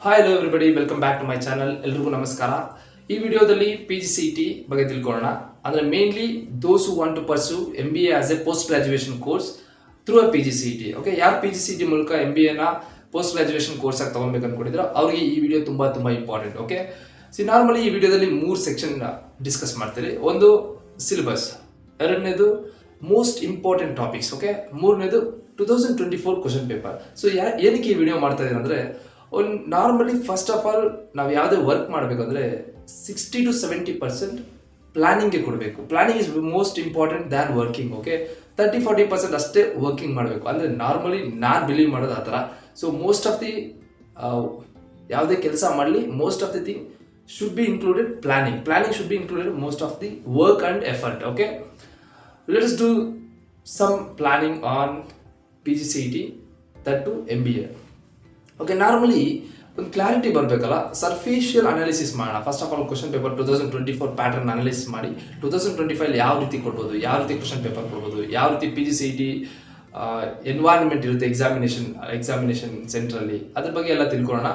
Hi hello everybody, welcome back to my channel. ಎಲ್ರಿಗೂ ನಮಸ್ಕಾರ. ಈ ವಿಡಿಯೋದಲ್ಲಿ PGCET ಬಗ್ಗೆ ತಿಳ್ಕೊಳ್ಳೋಣ. ಅಂದರೆ mainly those who want to pursue MBA as a post graduation course through a PGCET. Okay, ಯಾರು PGCET ಮೂಲಕ MBAನ ಪೋಸ್ಟ್ ಗ್ರಾಜುಯೇಷನ್ ಕೋರ್ಸ್ ಆಗಿ ತೊಗೊಬೇಕು ಅಂದ್ಕೊಂಡಿದ್ರು ಅವರಿಗೆ ಈ ವಿಡಿಯೋ ತುಂಬ ಇಂಪಾರ್ಟೆಂಟ್. ಓಕೆ, ನಾರ್ಮಲಿ ಈ ವಿಡಿಯೋದಲ್ಲಿ 3 ಸೆಕ್ಷನ್ ಡಿಸ್ಕಸ್ ಮಾಡ್ತೀರಿ. ಒಂದು ಸಿಲೆಬಸ್, ಎರಡನೇದು ಮೋಸ್ಟ್ ಇಂಪಾರ್ಟೆಂಟ್ ಟಾಪಿಕ್ಸ್, ಓಕೆ, ಮೂರನೇದು 2024 ಕ್ವಶನ್ ಪೇಪರ್. ಸೊ ಏನಕ್ಕೆ ಈ ವಿಡಿಯೋ ಮಾಡ್ತಾ ಇದ್ದೀನಿ ಅಂದರೆ, ನಾರ್ಮಲಿ ಫಸ್ಟ್ ಆಫ್ ಆಲ್ ನಾವು ಯಾವುದೇ ವರ್ಕ್ ಮಾಡಬೇಕಂದ್ರೆ 60 to 70% ಪ್ಲಾನಿಂಗ್ಗೆ ಕೊಡಬೇಕು. Planning is most important than working. Okay, 30-40% ಅಷ್ಟೇ ವರ್ಕಿಂಗ್ ಮಾಡಬೇಕು. ಅಂದರೆ ನಾರ್ಮಲಿ ನಾನು ಬಿಲೀವ್ ಮಾಡೋದು ಆ ಥರ. ಸೊ ಮೋಸ್ಟ್ ಆಫ್ ದಿ ಯಾವುದೇ ಕೆಲಸ ಮಾಡಲಿ, most of the thing should be included planning should be included most of the work and effort. Okay, let's do some planning on PGCET, that to MBA. Okay, normally ಒಂದು clarity ಬರಬೇಕಲ್ಲ, superficial analysis ಮಾಡೋಣ. First of all question paper 2024 pattern analysis ಮಾಡಿ 2025 ಯಾವ ರೀತಿ ಕೊಡ್ಬೋದು, ಯಾವ ರೀತಿ question paper ಕೊಡ್ಬೋದು, ಯಾವ ರೀತಿ PGCET ಎನ್ವೈರನ್ಮೆಂಟ್ ಇರುತ್ತೆ ಎಕ್ಸಾಮಿನೇಷನ್ ಸೆಂಟ್ರಲ್ಲಿ, ಅದ್ರ ಬಗ್ಗೆ ಎಲ್ಲ ತಿಳ್ಕೊಳ್ಳೋಣ.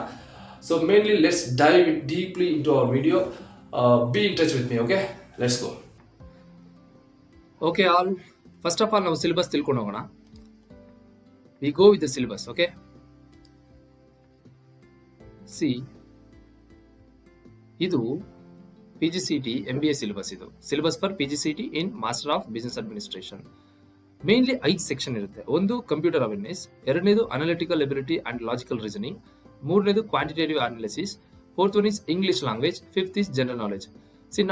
So mainly let's dive deeply into our video. Be in touch with me. Okay, let's go. Okay all, first of all ನಾವು ಸಿಲೆಬಸ್ ತಿಳ್ಕೊಂಡು ಹೋಗೋಣ. We go with the syllabus. Okay, ಇದು PGCET MBA ಸಿಲೆಬಸ್. ಇದು syllabus for PGCET in master of business administration. Mainly 5 section ಇರುತ್ತೆ. ಒಂದು computer awareness, ಎರಡನೇದು analytical ability and logical reasoning, ಮೂರನೇದು quantitative analysis, fourth one is English language, fifth is general knowledge.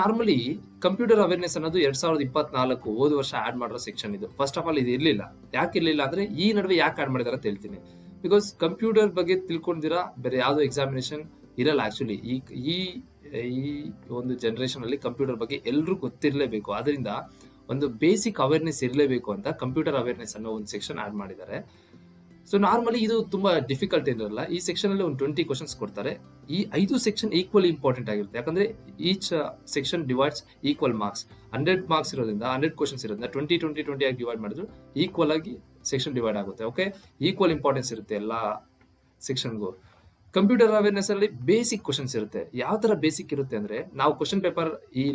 Normally computer awareness ಅನ್ನೋದು 2024 ಹೋದ ವರ್ಷ add ಮಾಡಿರೋ section. ಇದು first of all ಇದು ಇರಲಿಲ್ಲ. ಯಾಕೆ ಇರಲಿಲ್ಲ ಅಂದ್ರೆ ಈ ನಡುವೆ ಯಾಕೆ ಆಡ್ ಮಾಡಿದಾರೆ ಅಂತ ಹೇಳ್ತೀನಿ. ಬಿಕಾಸ್ ಕಂಪ್ಯೂಟರ್ ಬಗ್ಗೆ ತಿಳ್ಕೊಂಡಿರಾ ಬೇರೆ ಯಾವುದೋ ಎಕ್ಸಾಮಿನೇಷನ್ ಇರಲ್ಲ. ಆಕ್ಚುಲಿ ಈ ಒಂದು ಜನರೇಷನ್ ಅಲ್ಲಿ ಕಂಪ್ಯೂಟರ್ ಬಗ್ಗೆ ಎಲ್ಲರೂ ಗೊತ್ತಿರಲೇಬೇಕು. ಅದರಿಂದ ಒಂದು ಬೇಸಿಕ್ ಅವೇರ್ನೆಸ್ ಇರಲೇಬೇಕು ಅಂತ ಕಂಪ್ಯೂಟರ್ ಅವೇರ್ನೆಸ್ ಅನ್ನೋ ಒಂದು ಸೆಕ್ಷನ್ ಆಡ್ ಮಾಡಿದ್ದಾರೆ. ಸೊ ನಾರ್ಮಲಿ ಇದು ತುಂಬಾ ಡಿಫಿಕಲ್ಟ್ ಇರಲ್ಲ. ಈ ಸೆಕ್ಷನ್ ಅಲ್ಲಿ ಒಂದು 20 ಕ್ವಶನ್ಸ್ ಕೊಡ್ತಾರೆ. ಈ 5 ಸೆಕ್ಷನ್ ಈಕ್ವಲಿ ಇಂಪಾರ್ಟೆಂಟ್ ಆಗಿರುತ್ತೆ. ಯಾಕಂದ್ರೆ each section divides equal marks. 100 marks ಇರೋದ್ರಿಂದ 100 ಕ್ವಶನ್ಸ್ ಇರೋದ್ರಿಂದ 20 ಆಗಿ ಡಿವೈಡ್ ಮಾಡಿದ್ರು ಈಕ್ವಲ್ ಆಗಿ ಸೆಕ್ಷನ್ ಡಿವೈಡ್ ಆಗುತ್ತೆ. ಓಕೆ, ಈಕ್ವಲ್ ಇಂಪಾರ್ಟೆನ್ಸ್ ಇರುತ್ತೆ ಎಲ್ಲ ಸೆಕ್ಷನ್ಗೂ. ಕಂಪ್ಯೂಟರ್ ಅವೇರ್ನೆಸ್ ಅಲ್ಲಿ ಬೇಸಿಕ್ ಕ್ವಶನ್ಸ್ ಇರುತ್ತೆ. ಯಾವ ತರ ಬೇಸಿಕ್ ಇರುತ್ತೆ ಅಂದ್ರೆ, ನಾವು ಕ್ವಶನ್ ಪೇಪರ್ ಈ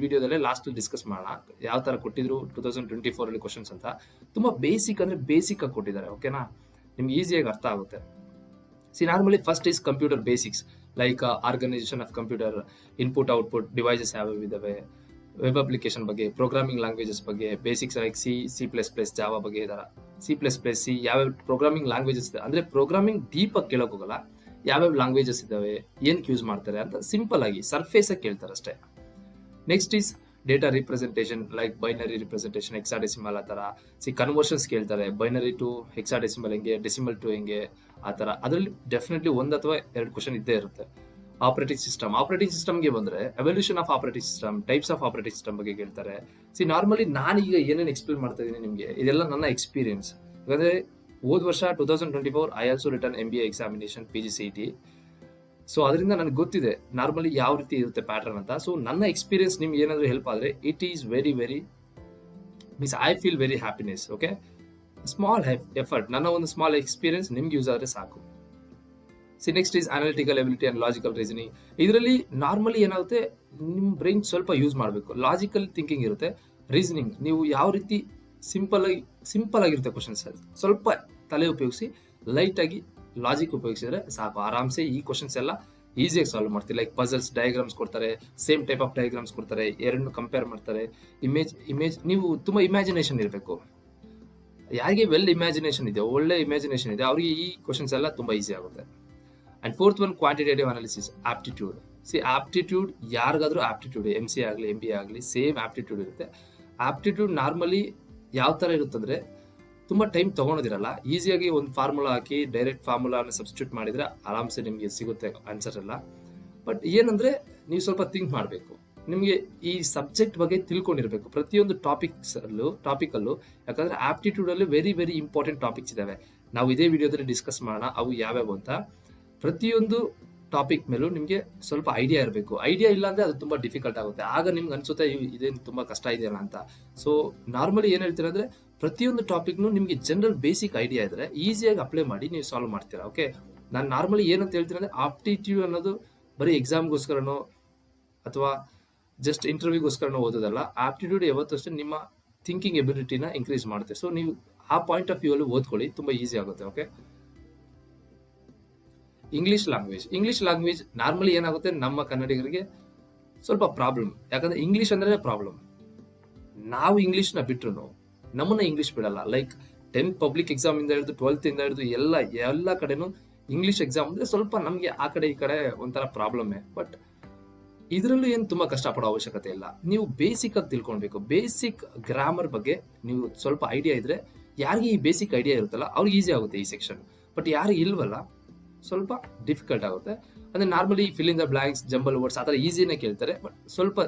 ವಿಡಿಯೋದಲ್ಲೇ ಲಾಸ್ಟ್ ಡಿಸ್ಕಸ್ ಮಾಡೋಣ. ಯಾವ ತರ ಕೊಟ್ಟಿದ್ರು 2024 ಅಲ್ಲಿ ಕ್ವಶನ್ಸ್ ಅಂತ. ತುಂಬಾ ಬೇಸಿಕ್ ಅಂದ್ರೆ ಬೇಸಿಕ್ ಆಗಿ ಕೊಟ್ಟಿದ್ದಾರೆ. ಓಕೆನಾ, ನಿಮ್ಗೆ ಈಸಿಯಾಗಿ ಅರ್ಥ ಆಗುತ್ತೆ. Normally first is computer basics, like organisation of computer, input output, devices ಯಾವ್ಯಾವ ಇದಾವೆ, ವೆಬ್ ಅಪ್ಲಿಕೇಶನ್ ಬಗ್ಗೆ, ಪ್ರೋಗ್ರಾಮಿಂಗ್ ಲ್ಯಾಂಗ್ವೇಜಸ್ ಬಗ್ಗೆ, ಬೇಸಿಕ್ಸ್ ಲೈಕ್ C++, ಜಾವಾ ಬಗ್ಗೆ, ಇದರ C++, ಯಾವ್ಯಾವ ಪ್ರೋಗ್ರಾಮಿಂಗ್ ಲ್ಯಾಂಗ್ವೇಜಸ್ ಇದೆ. ಅಂದ್ರೆ ಪ್ರೋಗ್ರಾಮಿಂಗ್ ಡೀಪ್ ಆಗಿ ಕೇಳೋಕ್ ಹೋಗಲ್ಲ, ಯಾವ್ಯಾವ ಲ್ಯಾಂಗ್ವೇಜಸ್ ಇದಾವೆ, ಏನಕ್ಕೆ ಯೂಸ್ ಮಾಡ್ತಾರೆ ಅಂತ ಸಿಂಪಲ್ ಆಗಿ ಸರ್ಫೇಸ್ ಆಗಿ ಕೇಳ್ತಾರೆ ಅಷ್ಟೇ. Next is data representation, like binary representation, hexadecimal, ಆ ತರ. ಕನ್ವರ್ಷನ್ಸ್ ಕೇಳ್ತಾರೆ, ಬೈನರಿ ಟು ಹೆಕ್ಸಾಡೆಸಿಮಲ್ ಹೆಂಗೆ, ಡೆಸಿಮಲ್ ಟು ಹೆಂಗೆ, ಆ ತರ. ಅದರಲ್ಲಿ ಡೆಫಿನೆಟ್ಲಿ 1 ಅಥವಾ 2 ಕ್ವಶನ್ ಇದ್ದೇ ಇರುತ್ತೆ. ಆಪರೇಟಿಂಗ್ ಸಿಸ್ಟಮ್ಗೆ ಬಂದ್ರೆ evolution of operating system, types of operating system ಬಗ್ಗೆ ಕೇಳ್ತಾರೆ. ನಾರ್ಮಲಿ ನಾನೀಗ ಏನೇನು ಎಕ್ಸ್ಪ್ಲೇನ್ ಮಾಡ್ತಾ ಇದ್ದೀನಿ ನಿಮಗೆ, ಇದೆಲ್ಲ ನನ್ನ ಎಕ್ಸ್ಪೀರಿಯನ್ಸ್. ಯಾಕಂದ್ರೆ ಹೋದ ವರ್ಷ 2024 I also return MBA examination PGCET. So ಅದರಿಂದ ನನಗೆ ಗೊತ್ತಿದೆ ನಾರ್ಮಲಿ ಯಾವ ರೀತಿ ಇರುತ್ತೆ ಪ್ಯಾಟರ್ನ್ ಅಂತ. ಸೊ ನನ್ನ ಎಕ್ಸ್ಪೀರಿಯನ್ಸ್ ನಿಮ್ಗೆ ಏನಾದರೂ ಹೆಲ್ಪ್ ಆದ್ರೆ it is very means I feel very happiness. Okay, small effort, ನನ್ನ ಒಂದು ಸ್ಮಾಲ್ ಎಕ್ಸ್ಪೀರಿಯನ್ಸ್ ನಿಮ್ಗೆ ಯೂಸ್ ಆದ್ರೆ ಸಾಕು. Next is analytical ability and logical reasoning. ಇದರಲ್ಲಿ ನಾರ್ಮಲಿ ಏನಾಗುತ್ತೆ, ನಿಮ್ಮ ಬ್ರೈನ್ ಸ್ವಲ್ಪ ಯೂಸ್ ಮಾಡಬೇಕು. ಲಾಜಿಕಲ್ ಥಿಂಕಿಂಗ್ ಇರುತ್ತೆ, ರೀಸನಿಂಗ್ ನೀವು ಯಾವ ರೀತಿ ಸಿಂಪಲ್ ಆಗಿರುತ್ತೆ ಕ್ವಶನ್ಸ್. ಸ್ವಲ್ಪ ತಲೆ ಉಪಯೋಗಿಸಿ ಲೈಟ್ ಆಗಿ ಲಾಜಿಕ್ ಉಪಯೋಗಿಸಿದ್ರೆ ಸಾಕು, ಆರಾಮ್ಸೆ ಈ ಕ್ವಶನ್ಸ್ ಎಲ್ಲ ಈಸಿಯಾಗಿ ಸಾಲ್ವ್ ಮಾಡ್ತೀವಿ. ಲೈಕ್ ಪಜಲ್ಸ್, ಡಯಾಗ್ರಾಮ್ಸ್ ಕೊಡ್ತಾರೆ, ಸೇಮ್ ಟೈಪ್ ಆಫ್ ಡಯಾಗ್ರಾಮ್ಸ್ ಕೊಡ್ತಾರೆ, ಎರಡನ್ನು ಕಂಪೇರ್ ಮಾಡ್ತಾರೆ. ಇಮೇಜ್ ನೀವು ತುಂಬಾ ಇಮ್ಯಾಜಿನೇಷನ್ ಇರಬೇಕು. ಯಾರಿಗೆ ಒಳ್ಳೆ ಇಮ್ಯಾಜಿನೇಷನ್ ಇದೆ ಅವ್ರಿಗೆ ಈ ಕ್ವಶನ್ಸ್ ಎಲ್ಲ ತುಂಬಾ ಈಸಿ ಆಗುತ್ತೆ. And fourth one quantitative analysis, aptitude. Aptitude ಯಾರಿಗಾದ್ರೂ ಆಪ್ಟಿಟ್ಯೂಡ್, MCA ಆಗಲಿ MBA ಆಗಲಿ ಸೇಮ್ ಆಪ್ಟಿಟ್ಯೂಡ್ ಇರುತ್ತೆ. ಆಪ್ಟಿಟ್ಯೂಡ್ ನಾರ್ಮಲಿ ಯಾವ ತರ ಇರುತ್ತಂದ್ರೆ, ತುಂಬಾ ಟೈಮ್ ತಗೊಳೋದಿರಲ್ಲ. ಈಸಿಯಾಗಿ ಒಂದು ಫಾರ್ಮುಲಾ ಹಾಕಿ ಡೈರೆಕ್ಟ್ ಫಾರ್ಮುಲಾನ ಸಬ್ಸ್ಟಿಟ್ಯೂಟ್ ಮಾಡಿದ್ರೆ ಆರಾಮ್ಸೆ ನಿಮಗೆ ಸಿಗುತ್ತೆ ಆನ್ಸರ್ ಎಲ್ಲ. ಬಟ್ ಏನಂದ್ರೆ ನೀವು ಸ್ವಲ್ಪ ಥಿಂಕ್ ಮಾಡಬೇಕು. ನಿಮಗೆ ಈ ಸಬ್ಜೆಕ್ಟ್ ಬಗ್ಗೆ ತಿಳ್ಕೊಂಡಿರ್ಬೇಕು ಪ್ರತಿಯೊಂದು ಟಾಪಿಕ್ ಅಲ್ಲೂ. ಯಾಕಂದ್ರೆ ಆಪ್ಟಿಟ್ಯೂಡ್ ಅಲ್ಲಿ ವೆರಿ ಇಂಪಾರ್ಟೆಂಟ್ ಟಾಪಿಕ್ಸ್ ಇದಾವೆ. ನಾವು ಇದೇ ವಿಡಿಯೋದಲ್ಲಿ ಡಿಸ್ಕಸ್ ಮಾಡೋಣ ಅವು ಯಾವ್ಯಾವು ಅಂತ. ಪ್ರತಿಯೊಂದು ಟಾಪಿಕ್ ಮೇಲೂ ನಿಮಗೆ ಸ್ವಲ್ಪ ಐಡಿಯಾ ಇರಬೇಕು. ಐಡಿಯಾ ಇಲ್ಲ ಅಂದ್ರೆ ಅದು ತುಂಬಾ ಡಿಫಿಕಲ್ಟ್ ಆಗುತ್ತೆ. ಆಗ ನಿಮ್ಗೆ ಅನ್ಸುತ್ತೆ ಇದೇನು ತುಂಬಾ ಕಷ್ಟ ಇದೆಯಲ್ಲ ಅಂತ. ಸೊ ನಾರ್ಮಲಿ ಏನ್ ಹೇಳ್ತೀರಾ ಅಂದ್ರೆ, ಪ್ರತಿಯೊಂದು ಟಾಪಿಕ್ನು ನಿಮಗೆ ಜನರಲ್ ಬೇಸಿಕ್ ಐಡಿಯಾ ಇದ್ರೆ ಈಸಿಯಾಗಿ ಅಪ್ಲೈ ಮಾಡಿ ನೀವು ಸಾಲ್ವ್ ಮಾಡ್ತೀರಾ. ಓಕೆ, ನಾನು ನಾರ್ಮಲಿ ಏನಂತ ಹೇಳ್ತೀನಿ ಅಂದರೆ ಆಪ್ಟಿಟ್ಯೂಡ್ ಅನ್ನೋದು ಬರೀ ಎಕ್ಸಾಮ್ಗೋಸ್ಕರನೋ ಅಥವಾ ಜಸ್ಟ್ ಇಂಟರ್ವ್ಯೂಗೋಸ್ಕರನೋ ಓದೋದಲ್ಲ. ಆಪ್ಟಿಟ್ಯೂಡ್ ಯಾವತ್ತೂ ಅಷ್ಟೇ ನಿಮ್ಮ ಥಿಂಕಿಂಗ್ ಎಬಿಲಿಟಿನ ಇನ್ಕ್ರೀಸ್ ಮಾಡುತ್ತೆ. ಸೊ ನೀವು ಆ ಪಾಯಿಂಟ್ ಆಫ್ ವ್ಯೂ ಅಲ್ಲಿ ಓದ್ಕೊಳ್ಳಿ, ತುಂಬ ಈಸಿ ಆಗುತ್ತೆ. ಓಕೆ, ಇಂಗ್ಲಿಷ್ ಲ್ಯಾಂಗ್ವೇಜ್ ನಾರ್ಮಲಿ ಏನಾಗುತ್ತೆ, ನಮ್ಮ ಕನ್ನಡಿಗರಿಗೆ ಸ್ವಲ್ಪ ಪ್ರಾಬ್ಲಮ್. ಯಾಕಂದ್ರೆ ಇಂಗ್ಲಿಷ್ ಅಂದ್ರೆ ಪ್ರಾಬ್ಲಮ್. ನಾವು ಇಂಗ್ಲಿಷ್ನ ಬಿಟ್ರು ನಮ್ಮನ್ನ ಇಂಗ್ಲಿಷ್ ಬಿಡಲ್ಲ. ಲೈಕ್ 10th ಪಬ್ಲಿಕ್ ಎಕ್ಸಾಮ್ ಇಂದ ಹಿಡಿದು 12th ಇಂದ ಹಿಡಿದು ಎಲ್ಲ ಕಡೆನೂ ಇಂಗ್ಲಿಷ್ ಎಕ್ಸಾಮ್ ಅಂದ್ರೆ ಸ್ವಲ್ಪ ನಮಗೆ ಆ ಕಡೆ ಈ ಕಡೆ ಒಂಥರ ಪ್ರಾಬ್ಲಮ್ಮೇ. ಬಟ್ ಇದರಲ್ಲೂ ಏನು ತುಂಬಾ ಕಷ್ಟಪಡೋ ಅವಶ್ಯಕತೆ ಇಲ್ಲ. ನೀವು ಬೇಸಿಕ್ ಆಗಿ ತಿಳ್ಕೊಳ್ಬೇಕು. ಬೇಸಿಕ್ ಗ್ರಾಮರ್ ಬಗ್ಗೆ ನೀವು ಸ್ವಲ್ಪ ಐಡಿಯಾ ಇದ್ರೆ, ಯಾರಿಗೆ ಈ ಬೇಸಿಕ್ ಐಡಿಯಾ ಇರುತ್ತಲ್ಲ ಅವ್ರಿಗೆ ಈಸಿ ಆಗುತ್ತೆ ಈ ಸೆಕ್ಷನ್. ಬಟ್ ಯಾರಿಗೆ ಇಲ್ವಲ್ಲ ಸ್ವಲ್ಪ ಡಿಫಿಕಲ್ಟ್ ಆಗುತ್ತೆ. ಅಂದ್ರೆ normally fill in the blanks, jumble words ಆ ಥರ ಈಸಿನೇ ಕೇಳ್ತಾರೆ. ಬಟ್ ಸ್ವಲ್ಪ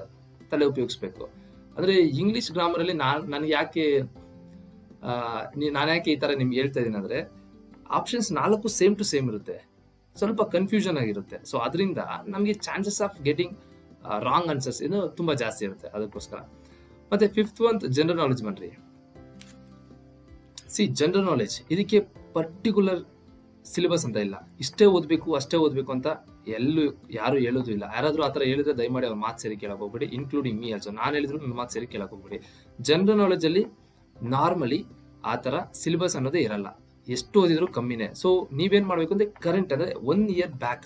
ತಲೆ ಉಪಯೋಗಿಸ್ಬೇಕು. ಅಂದ್ರೆ ಇಂಗ್ಲಿಷ್ ಗ್ರಾಮರಲ್ಲಿ ನನಗೆ ಯಾಕೆ ನಾನು ಯಾಕೆ ಈ ತರ ನಿಮ್ಗೆ ಹೇಳ್ತಾ ಇದ್ದೀನಿ ಅಂದ್ರೆ, ಆಪ್ಷನ್ಸ್ 4 ಸೇಮ್ ಟು ಸೇಮ್ ಇರುತ್ತೆ, ಸ್ವಲ್ಪ ಕನ್ಫ್ಯೂಷನ್ ಆಗಿರುತ್ತೆ. ಸೊ ಅದರಿಂದ ನಮಗೆ chances of getting wrong answers ಇದು ತುಂಬಾ ಜಾಸ್ತಿ ಇರುತ್ತೆ. ಅದಕ್ಕೋಸ್ಕರ ಮತ್ತೆ 5th ಒಂದು ಜನರಲ್ ನಾಲೆಜ್ ಬನ್ರಿ. ಜನರಲ್ ನಾಲೆಜ್ ಇದಕ್ಕೆ ಪರ್ಟಿಕ್ಯುಲರ್ ಸಿಲೆಬಸ್ ಅಂತ ಇಲ್ಲ. ಇಷ್ಟೇ ಓದಬೇಕು ಅಷ್ಟೇ ಓದಬೇಕು ಅಂತ ಯಾರು ಹೇಳೋದು ಇಲ್ಲ. ಯಾರಾದ್ರೂ ಆತರ ಹೇಳಿದ್ರೆ ದಯಮಾಡಿ ಅವ್ರ ಮಾತು ಸೇರಿ ಕೇಳಕ್ ಹೋಗ್ಬೇಡಿ, ಇನ್ಕ್ಲೂಡಿಂಗ್ ಮೀ ಆಲ್ಸೋ. ನಾನು ಹೇಳಿದ್ರು ನನ್ನ ಮಾತು ಸೇರಿ ಕೇಳಕ್ ಹೋಗ್ಬೇಡಿ. ಜನರಲ್ ನಾಲೆಜ್ ಅಲ್ಲಿ ನಾರ್ಮಲಿ ಆ ತರ ಸಿಲೆಬಸ್ ಅನ್ನೋದೇ ಇರಲ್ಲ, ಎಷ್ಟು ಓದಿದ್ರು ಕಮ್ಮಿನೇ. ಸೊ ನೀವೇನ್ ಮಾಡ್ಬೇಕು ಅಂದ್ರೆ ಕರೆಂಟ್ ಅಂದ್ರೆ 1 year ಬ್ಯಾಕ್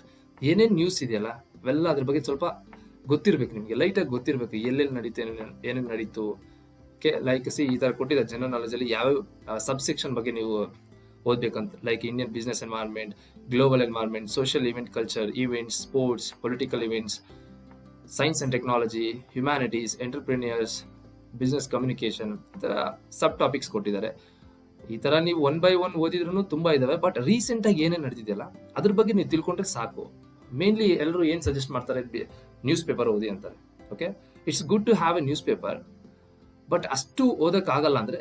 ಏನೇನ್ ನ್ಯೂಸ್ ಇದೆಯಲ್ಲ ಅವೆಲ್ಲ ಅದ್ರ ಬಗ್ಗೆ ಸ್ವಲ್ಪ ಗೊತ್ತಿರ್ಬೇಕು ನಿಮ್ಗೆ, ಲೈಟ್ ಆಗಿ ಗೊತ್ತಿರ್ಬೇಕು. ಎಲ್ಲೆಲ್ಲಿ ನಡೀತು, ಏನೇನು ನಡೀತು. ಲೈಕ್ ಈ ತರ ಕೊಟ್ಟಿದ್ದಾರೆ ಜನರಲ್ ನಾಲೆಜ್ ಅಲ್ಲಿ ಯಾವ ಸಬ್ ಸೆಕ್ಷನ್ ಬಗ್ಗೆ ನೀವು ಓದ್ಬೇಕಂತ. Like Indian business environment, global environment, social event, culture events, sports, political events, science and technology, humanities, entrepreneurs, business communication, ಈ ತರ ಸಬ್ ಟಾಪಿಕ್ಸ್ ಕೊಟ್ಟಿದ್ದಾರೆ. ಈ ತರ ನೀವು 1 by 1 ಓದಿದ್ರು ತುಂಬಾ ಇದಾವೆ. ಬಟ್ ರೀಸೆಂಟ್ ಆಗಿ ಏನೇನು ನಡೆದಿದೆಯಲ್ಲ ಅದ್ರ ಬಗ್ಗೆ ನೀವು ತಿಳ್ಕೊಂಡ್ರೆ ಸಾಕು. ಮೇನ್ಲಿ ಎಲ್ಲರೂ ಏನ್ ಸಜೆಸ್ಟ್ ಮಾಡ್ತಾರೆ, ನ್ಯೂಸ್ ಪೇಪರ್ ಓದಿ ಅಂತಾರೆ. Okay, it's good to have a newspaper. But ಅಷ್ಟು ಓದಕ್ ಆಗಲ್ಲ ಅಂದ್ರೆ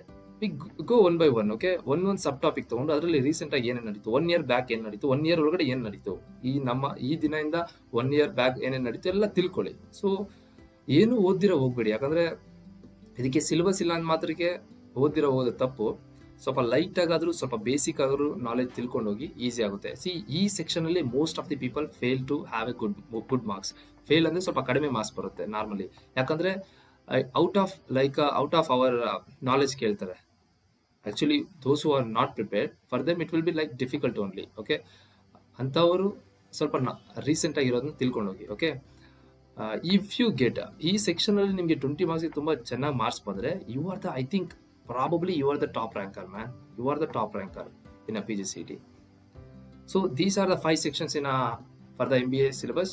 ಗೋ 1 by 1. ಓಕೆ, ಒಂದೊಂದು ಸಬ್ ಟಾಪಿಕ್ ತಗೊಂಡು ಅದರಲ್ಲಿ ರೀಸೆಂಟ್ ಆಗಿ ಏನೇನು ನಡೀತು, 1 year ಬ್ಯಾಕ್ ಏನ್ ನಡೀತು, 1 year ಒಳಗಡೆ ಏನ್ ನಡೀತು, ಈ ದಿನದಿಂದ 1 year ಬ್ಯಾಕ್ ಏನೇನು ನಡೀತು ಎಲ್ಲ ತಿಳ್ಕೊಳ್ಳಿ. ಸೊ ಏನು ಓದಿರೋ ಹೋಗ್ಬೇಡಿ. ಯಾಕಂದ್ರೆ ಇದಕ್ಕೆ ಸಿಲೆಬಸ್ ಇಲ್ಲ ಅಂದ ಮಾತ್ರಕ್ಕೆ ಓದಿರೋ ಓದೋ ತಪ್ಪು. ಸ್ವಲ್ಪ ಲೈಟ್ ಆಗಾದ್ರೂ ಸ್ವಲ್ಪ ಬೇಸಿಕ್ ಆದ್ರೂ ನಾಲೆಜ್ ತಿಳ್ಕೊಂಡು ಹೋಗಿ ಈಸಿ ಆಗುತ್ತೆ. ಈ ಸೆಕ್ಷನ್ ಅಲ್ಲಿ most of the people fail to have a good marks. Fail ಅಂದ್ರೆ ಸ್ವಲ್ಪ ಕಡಿಮೆ ಮಾರ್ಕ್ಸ್ ಬರುತ್ತೆ ನಾರ್ಮಲಿ. ಯಾಕಂದ್ರೆ ಔಟ್ ಆಫ್ ಅವರ್ ನಾಲೆಜ್ ಕೇಳ್ತಾರೆ. Actually those who are not prepared for them it will be like difficult only. Okay, ಅಂತವರು ಸ್ವಲ್ಪ recent ಆಗಿರೋದನ್ನ ತಿಳ್ಕೊಂಡು ಹೋಗಿ. ಓಕೆ, ಇಫ್ ಯು ಗೆಟ್ ಈ ಸೆಕ್ಷನ್ ಅಲ್ಲಿ ನಿಮಗೆ 20 ಮಾರ್ಕ್ಸ್ ತುಂಬಾ ಚೆನ್ನಾಗಿ ಮಾರ್ಕ್ಸ್ ಬಂದ್ರೆ you are the, I think probably you are the top ranker, man. You are the top ranker in a PGCET. So these are the 5 sections for the MBA syllabus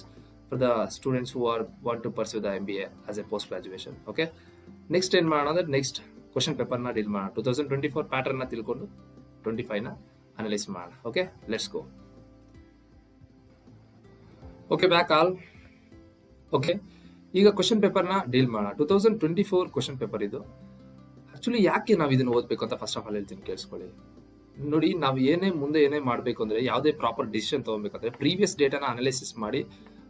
for the students who want to pursue the MBA as a post graduation. Okay, next ಏನು ಮಾಡೋಣ ಅಂದ್ರೆ next question paper ನ deal ಮಾಡೋಣ. 2024 pattern ನ ತಿಳ್ಕೊಂಡು 25 ನ analyse ಮಾಡೋಣ. Okay, let's go. Okay, back all. Okay, ಈಗ ಕ್ವಶನ್ ಪೇಪರ್ ನ ಡೀಲ್ ಮಾಡೋಣ. 2024 ಕ್ವಶನ್ ಪೇಪರ್ ಇದು. ಆಕ್ಚುಲಿ ಯಾಕೆ ನಾವು ಇದನ್ನ ಓದ್ಬೇಕು ಅಂತ ಫಸ್ಟ್ ಆಫ್ ಆಲ್ ಹೇಳ್ತೀನಿ, ಕೇಳಿಸ್ಕೊಳ್ಳಿ. ನೋಡಿ, ನಾವು ಮುಂದೆ ಏನೇ ಮಾಡಬೇಕು ಅಂದ್ರೆ, ಯಾವುದೇ ಪ್ರಾಪರ್ ಡಿಸಿಷನ್ ತಗೊಬೇಕಂದ್ರೆ ಪ್ರೀವಿಯಸ್ ಡೇಟಾನ ಅನಾಲಿಸಿಸ್ ಮಾಡಿ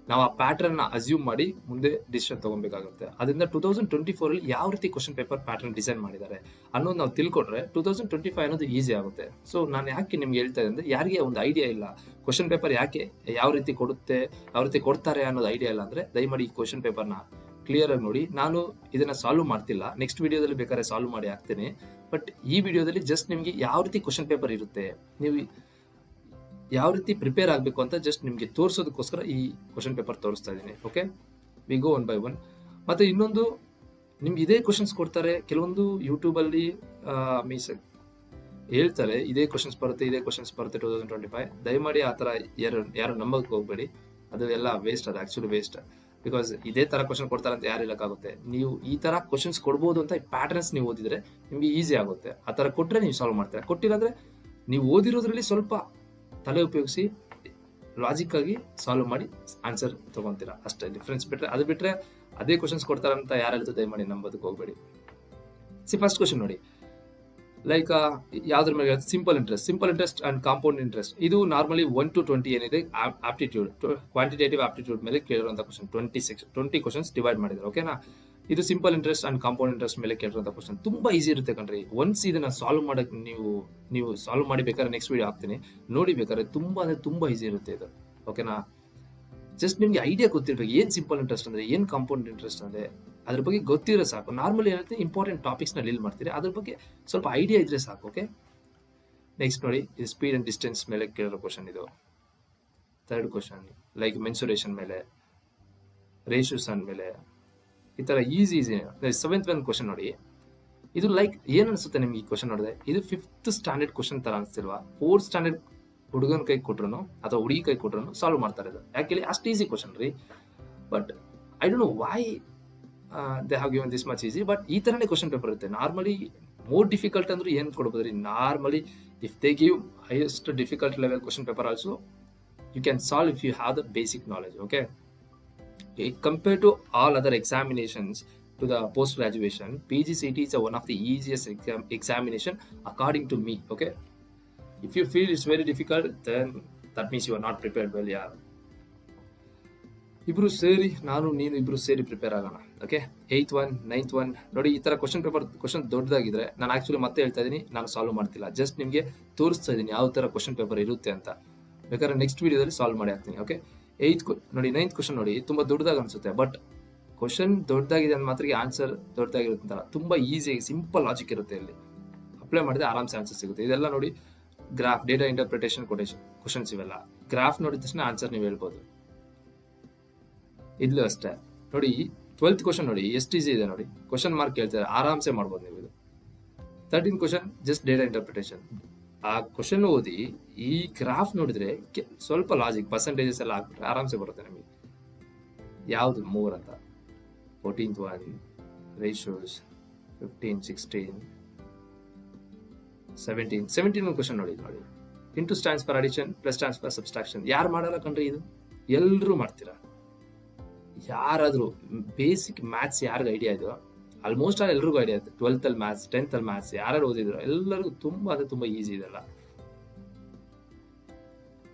ನಾವು ಆ ಪ್ಯಾಟರ್ನ್ ನ ಅಸ್ಯೂಮ್ ಮಾಡಿ ಮುಂದೆ ಡಿಸಿಷನ್ ತಗೊಬೇಕಾಗುತ್ತೆ. ಅದರಿಂದ 2024 ಅಲ್ಲಿ ಯಾವ ರೀತಿ ಕ್ವಶನ್ ಪೇಪರ್ ಪ್ಯಾಟರ್ನ್ ಡಿಸೈನ್ ಮಾಡಿದ್ದಾರೆ ಅನ್ನೋದು ನಾವು ತಿಳ್ಕೊಂಡ್ರೆ 2025 ಅನ್ನೋದು ಈಸಿ ಆಗುತ್ತೆ. ಸೊ ನಾನು ಯಾಕೆ ನಿಮ್ಗೆ ಹೇಳ್ತಾ ಇದ್ದೆ ಅಂದ್ರೆ, ಯಾರಿಗೆ ಒಂದು ಐಡಿಯಾ ಇಲ್ಲ ಕ್ವಶನ್ ಪೇಪರ್ ಯಾಕೆ ಯಾವ ರೀತಿ ಕೊಡ್ತಾರೆ ಅನ್ನೋದು ಐಡಿಯಾ ಇಲ್ಲ ಅಂದ್ರೆ, ದಯಮಾಡಿ ಈ ಕ್ವಶನ್ ಪೇಪರ್ನ ಕ್ಲಿಯರ್ ಆಗಿ ನೋಡಿ. ನಾನು ಇದನ್ನ ಸಾಲ್ವ್ ಮಾಡ್ತಿಲ್ಲ, ನೆಕ್ಸ್ಟ್ ವಿಡಿಯೋದಲ್ಲಿ ಬೇಕಾದ್ರೆ ಸಾಲ್ವ್ ಮಾಡಿ ಹಾಕ್ತೇನೆ. ಬಟ್ ಈ ವಿಡಿಯೋದಲ್ಲಿ ಜಸ್ಟ್ ನಿಮ್ಗೆ ಯಾವ ರೀತಿ ಕ್ವಶನ್ ಪೇಪರ್ ಇರುತ್ತೆ, ನೀವು ಯಾವ ರೀತಿ ಪ್ರಿಪೇರ್ ಆಗಬೇಕು ಅಂತ ಜಸ್ಟ್ ನಿಮ್ಗೆ ತೋರಿಸೋದಕ್ಕೋಸ್ಕರ ಈ ಕ್ವಶನ್ ಪೇಪರ್ ತೋರಿಸ್ತಾ ಇದ್ದೀನಿ. Okay, we go 1 by 1. ಮತ್ತೆ ಇನ್ನೊಂದು, ನಿಮ್ಗೆ ಇದೇ ಕ್ವಶನ್ಸ್ ಕೊಡ್ತಾರೆ. ಕೆಲವೊಂದು ಯೂಟ್ಯೂಬ್ ಅಲ್ಲಿ ಹೇಳ್ತಾರೆ ಇದೇ ಕ್ವಶನ್ಸ್ ಬರುತ್ತೆ 2025. ದಯಮಾಡಿ ಆ ತರ ಯಾರು ನಂಬಕ್ ಹೋಗ್ಬೇಡಿ. ಅದು ಎಲ್ಲ ವೇಸ್ಟ್, ಅದು ಆಕ್ಚುಲಿ ವೇಸ್ಟ್. ಬಿಕಾಸ್ ಇದೇ ತರ ಕ್ವಶನ್ ಕೊಡ್ತಾರೆ ಅಂತ ಯಾರು ಹೇಳಕ್ಕಾಗುತ್ತೆ. ನೀವು ಈ ತರ ಕ್ವಶನ್ಸ್ ಕೊಡ್ಬೋದು ಅಂತ ಪ್ಯಾಟರ್ನ್ಸ್ ನೀವು ಓದಿದ್ರೆ ನಿಮ್ಗೆ ಈಸಿ ಆಗುತ್ತೆ. ಆ ತರ ಕೊಟ್ರೆ ನೀವು ಸಾಲ್ವ್ ಮಾಡ್ತೀರಾ. ಕೊಟ್ಟಿಲ್ಲ ಅಂದ್ರೆ ನೀವು ಓದಿರೋದ್ರಲ್ಲಿ ಸ್ವಲ್ಪ ತಲೆ ಉಪಯೋಗಿಸಿ ಲಾಜಿಕ್ ಆಗಿ ಸಾಲ್ವ್ ಮಾಡಿ ಆನ್ಸರ್ ತಗೊಂತೀರಾ, ಅಷ್ಟೇ ಡಿಫ್ರೆನ್ಸ್. ಅದು ಬಿಟ್ರೆ ಅದೇ ಕ್ವಶನ್ಸ್ ಕೊಡ್ತಾರಂತ ಯಾರು ಹೇಳ್ತು ದಯಮಾಡಿ ನಂಬೋದಕ್ಕೆ ಹೋಗ್ಬೇಡಿ. ಫಸ್ಟ್ ಕ್ವಶನ್ ನೋಡಿ, ಲೈಕ್ ಯಾವ್ದ್ರ ಮೇಲೆ simple interest and compound interest. ಇದು ನಾರ್ಮಲಿ 1 to 20 ಏನಿದೆ ಆಪ್ಟಿಟ್ಯೂಡ್, ಕ್ವಾಂಟಿಟೇಟಿವ್ ಆಪ್ಟಿಟ್ಯೂಡ್ ಮೇಲೆ ಕೇಳಿರುವಂತ ಕ್ವಶನ್. 20 ಕ್ವಶನ್ಸ್ ಡಿವೈಡ್ ಮಾಡಿದ್ದಾರೆ. ಓಕೆನಾ, ಇದು simple interest and compound interest ಮೇಲೆ ಕೇಳಿರೋಂಥ ಕ್ವಶನ್ ತುಂಬಾ ಈಸಿ ಇರುತ್ತೆ ಕಣ್ರಿ. ಒನ್ಸ್ ಇದನ್ನ ಸಾಲ್ವ್ ಮಾಡಕ್ ನೀವು ಸಾಲ್ವ್ ಮಾಡಿ ಬೇಕಾದ್ರೆ ನೆಕ್ಸ್ಟ್ ವಿಡಿಯೋ ಹಾಕ್ತೀನಿ, ನೋಡಿ ಬೇಕಾದ್ರೆ ತುಂಬಾ ಅಂದ್ರೆ ತುಂಬಾ ಈಸಿ ಇರುತ್ತೆ ಇದು. ಓಕೆನಾ? ಜಸ್ಟ್ ನಿಮ್ಗೆ ಐಡಿಯಾ ಗೊತ್ತಿರ್ಬೇಕು ಏನ್ ಸಿಂಪಲ್ ಇಂಟ್ರೆಸ್ಟ್ ಅಂದ್ರೆ, ಏನ್ ಕಾಂಪೌಂಡ್ ಇಂಟ್ರೆಸ್ಟ್ ಅಂದ್ರೆ, ಅದ್ರ ಬಗ್ಗೆ ಗೊತ್ತಿರೋ ಸಾಕು. ನಾರ್ಮಲಿ ಏನಿರುತ್ತೆ ಇಂಪಾರ್ಟೆಂಟ್ ಟಾಪಿಕ್ಸ್ ನ ಲೀಲ್ ಮಾಡ್ತೀರಿ, ಅದ್ರ ಬಗ್ಗೆ ಸ್ವಲ್ಪ ಐಡಿಯಾ ಇದ್ರೆ ಸಾಕು. ಓಕೆ, ನೆಕ್ಸ್ಟ್ ನೋಡಿ, ಇದು ಸ್ಪೀಡ್ ಅಂಡ್ ಡಿಸ್ಟೆನ್ಸ್ ಮೇಲೆ ಕೇಳಿರೋ ಕ್ವಶನ್. ಇದು ಥರ್ಡ್ ಕ್ವಶನ್, ಲೈಕ್ ಮೆನ್ಸುರೇಷನ್ ಮೇಲೆ, ರೇಷಿಯೋಸ್ ಮೇಲೆ, ಈ ತರ ಈಸಿ 7th ಒಂದು ಕ್ವಶನ್ ನೋಡಿ. ಇದು ಲೈಕ್ ಏನ್ ಅನ್ಸುತ್ತೆ ನಿಮ್ಗೆ ಈ ಕ್ವಶನ್ ನೋಡಿದ್ರೆ? ಇದು 5th ಸ್ಟ್ಯಾಂಡರ್ಡ್ ಕ್ವಶನ್ ತರ ಅನ್ಸ್ತಿಲ್ವಾ? 4th ಸ್ಟ್ಯಾಂಡರ್ಡ್ ಹುಡುಗನ ಕೈ ಕೊಟ್ರು ಅಥವಾ ಹುಡುಗಿ ಕೈ ಕೊಟ್ರು ಸಾಲ್ವ್ ಮಾಡ್ತಾರೆ. ಇದು ಯಾಕೆ ಅಷ್ಟು ಈಸಿ ಕ್ವಶನ್ ರೀ. But I don't know why they have given this much easy. But ಈ ತರನೇ ಕ್ವಶನ್ ಪೇಪರ್ ಇರುತ್ತೆ. ನಾರ್ಮಲಿ ಮೋರ್ ಡಿಫಿಕಲ್ಟ್ ಅಂದ್ರೆ ಏನ್ ಕೊಡ್ಬೋದ್ರಿ? Normally if they give highest difficult level question paper also you can solve if you have the basic knowledge. Okay, compared to all other examinations to the post graduation, PGCET is one of the easiest examination according to me. Okay, if you feel it's very difficult, then that means you are not prepared well. Yeah, ಇಬ್ರು ಸೇರಿ, ನಾನು ನೀನು ಇಬ್ರು ಸೇರಿ prepare ಆಗೋಣ. Okay, 8th one 9th one ನೋಡಿ. ಈ ತರ ಕ್ವಶನ್ ಪೇಪರ್ ಕ್ವಶನ್ ದೊಡ್ಡದಾಗಿದ್ರೆ ನಾನು ಆಕ್ಚುಲಿ ಮತ್ತೆ ಹೇಳ್ತಾ ಇದೀನಿ, ನಾನು ಸಾಲ್ವ್ ಮಾಡ್ತಿಲ್ಲ, ಜಸ್ಟ್ ನಿಮ್ಗೆ ತೋರಿಸ್ತಾ ಇದೀನಿ ಯಾವ ತರ ಕ್ವಶನ್ ಪೇಪರ್ ಇರುತ್ತೆ ಅಂತ. ಬೇಕಾದ್ರೆ ನೆಕ್ಸ್ಟ್ ವಿಡಿಯೋದಲ್ಲಿ ಸಾಲ್ವ್ ಮಾಡಿ ಹಾಕ್ತೀನಿ. ಓಕೆ, 8th ನೋಡಿ, 9th ಕ್ವಶನ್ ನೋಡಿ, ತುಂಬಾ ದೊಡ್ಡದಾಗಿ ಅನ್ಸುತ್ತೆ. ಬಟ್ ಕ್ವಶನ್ ದೊಡ್ಡದಾಗಿದೆ ಅಂದ ಮಾತ್ರ ಆನ್ಸರ್ ದೊಡ್ಡದಾಗಿರುತ್ತೆ. ತುಂಬಾ ಈಸಿಯಾಗಿ ಸಿಂಪಲ್ ಲಾಜಿಕ್ ಇರುತ್ತೆ. ಇಲ್ಲಿ ಅಪ್ಲೈ ಮಾಡಿದ್ರೆ ಆರಾಮ್ಸೆ ಆನ್ಸರ್ ಸಿಗುತ್ತೆ. ಇದೆಲ್ಲ ನೋಡಿ, ಗ್ರಾಫ್, ಡೇಟಾ ಇಂಟರ್ಪ್ರಿಟೇಷನ್ ಕ್ವಶನ್ಸ್ ಇವೆಲ್ಲ. ಗ್ರಾಫ್ ನೋಡಿದ ತಕ್ಷಣ ಆನ್ಸರ್ ನೀವು ಹೇಳ್ಬೋದು. ಇಲ್ಲೂ ಅಷ್ಟೇ ನೋಡಿ. 12th ಕ್ವಶನ್ ನೋಡಿ ಎಷ್ಟು ಈಸಿ ಇದೆ ನೋಡಿ. ಕ್ವಶನ್ ಮಾರ್ಕ್ ಕೇಳ್ತಾರೆ, ಆರಾಮ್ಸೆ ಮಾಡ್ಬೋದು ನೀವು ಇದು. 13th question just data interpretation. ಆ ಕ್ವಶನ್ ಓದಿ ಈ ಗ್ರಾಫ್ ನೋಡಿದ್ರೆ ಸ್ವಲ್ಪ ಲಾಜಿಕ್, ಪರ್ಸೆಂಟೇಜಸ್ ಎಲ್ಲ ಹಾಕ್ಬಿಟ್ರೆ ಆರಾಮ್ಸೆ ಬರುತ್ತೆ ನಿಮಗೆ ಯಾವ್ದು ಮೂರ್ ಅಂತ. 14th one ರೇಷಿಯೋಸ್, 15 16 17 ಕ್ವಶನ್ ನೋಡಿ. Into stands for addition, plus stands for subtraction. ಯಾರು ಮಾಡಲ್ಲ ಕಣ್ರಿ ಇದು? ಎಲ್ರು ಮಾಡ್ತೀರಾ. ಯಾರಾದ್ರೂ ಬೇಸಿಕ್ ಮ್ಯಾಥ್ಸ್ ಯಾರಿಗ ಐಡಿಯಾ ಇದೆಯೋ, ಆಲ್ಮೋಸ್ಟ್ ಆಲ್ ಎಲ್ರಿಗೂ ಐಡಿಯಾ ಇದೆ. 12th ಅಲ್ಲಿ ಮ್ಯಾಥ್ಸ್, 10th ಅಲ್ಲಿ ಮ್ಯಾಥ್ಸ್ ಯಾರು ಓದಿದ್ರು ಎಲ್ಲರಿಗೂ ತುಂಬಾ ಅಂದ್ರೆ ತುಂಬಾ ಈಸಿ ಇದೆಲ್ಲ.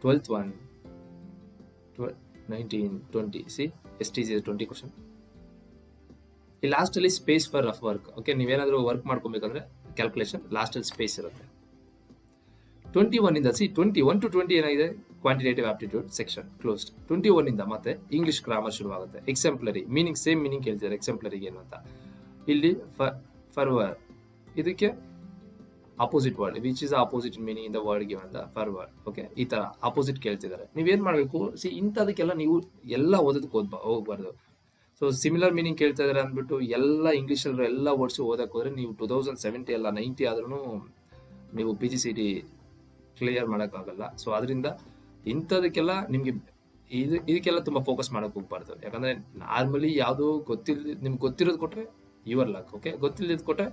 12th one 19 20 ಸಿ ಎಷ್ಟು ಈಸಿ ಇದೆ 20 ಕ್ವಶನ್. ಈ ಲಾಸ್ಟ್ ಅಲ್ಲಿ space for rough work. Okay, ನೀವೇನಾದ್ರೂ ವರ್ಕ್ ಮಾಡ್ಕೊಬೇಕಂದ್ರೆ ಕ್ಯಾಲ್ಕುಲೇಷನ್ ಲಾಸ್ಟ್ ಅಲ್ಲಿ ಸ್ಪೇಸ್ ಇರುತ್ತೆ. 21 ಇಂದ 21 to 20 ಏನಾಗಿದೆ? Quantitative aptitude section closed. 21 ಇಂದ ಮತ್ತೆ ಇಂಗ್ಲಿಷ್ ಗ್ರಾಮರ್ ಶುರುವಾಗುತ್ತೆ. ಎಕ್ಸೆಂಪ್ಲರಿ ಮೀನಿಂಗ್, ಸೇಮ್ ಮೀನಿಂಗ್ ಕೇಳ್ತಿದ್ದಾರೆ. ಎಕ್ಸೆಂಪ್ಲರಿಗೆ ಏನು ಅಂತ ಇಲ್ಲಿ ಫರ್ವರ್ಡ್, ಇದಕ್ಕೆ opposite word, which is opposite meaning in the word given the forward. Okay, ಈ ತರ ಅಪೋಸಿಟ್ ಕೇಳ್ತಿದ್ದಾರೆ. ನೀವೇನ್ ಮಾಡ್ಬೇಕು? ಇಂಥದಕ್ಕೆಲ್ಲ ನೀವು ಎಲ್ಲ ಓದೋದಕ್ಕೆ ಹೋಗ್ಬಾರ್ದು. ಸೊ ಸಿಮಿಲರ್ ಮೀನಿಂಗ್ ಕೇಳ್ತಾ ಇದಾರೆ ಅಂದ್ಬಿಟ್ಟು ಎಲ್ಲ ಇಂಗ್ಲಿಷ್ ಅಲ್ಲಿ ಎಲ್ಲ ವರ್ಡ್ಸ್ ಓದಕ್ ಹೋದ್ರೆ ನೀವು 2070 ಅಲ್ಲ 90 ಆದ್ರೂ ನೀವು PGCET ಕ್ಲಿಯರ್ ಮಾಡೋಕ್ಕಾಗಲ್ಲ. ಸೊ ಅದರಿಂದ ಇಂಥದಕ್ಕೆಲ್ಲ ಇದಕ್ಕೆಲ್ಲ ತುಂಬಾ ಫೋಕಸ್ ಮಾಡಕ್ ಹೋಗ್ಬಾರ್ದು. ಯಾಕಂದ್ರೆ ನಾರ್ಮಲಿ ಯಾವ್ದು ನಿಮ್ಗೆ ಗೊತ್ತಿರೋದು ಕೊಟ್ರೆ ಯುವರ್ ಲಕ್. ಓಕೆ, ಗೊತ್ತಿಲ್ಲದ್ ಕೊಟ್ರೆ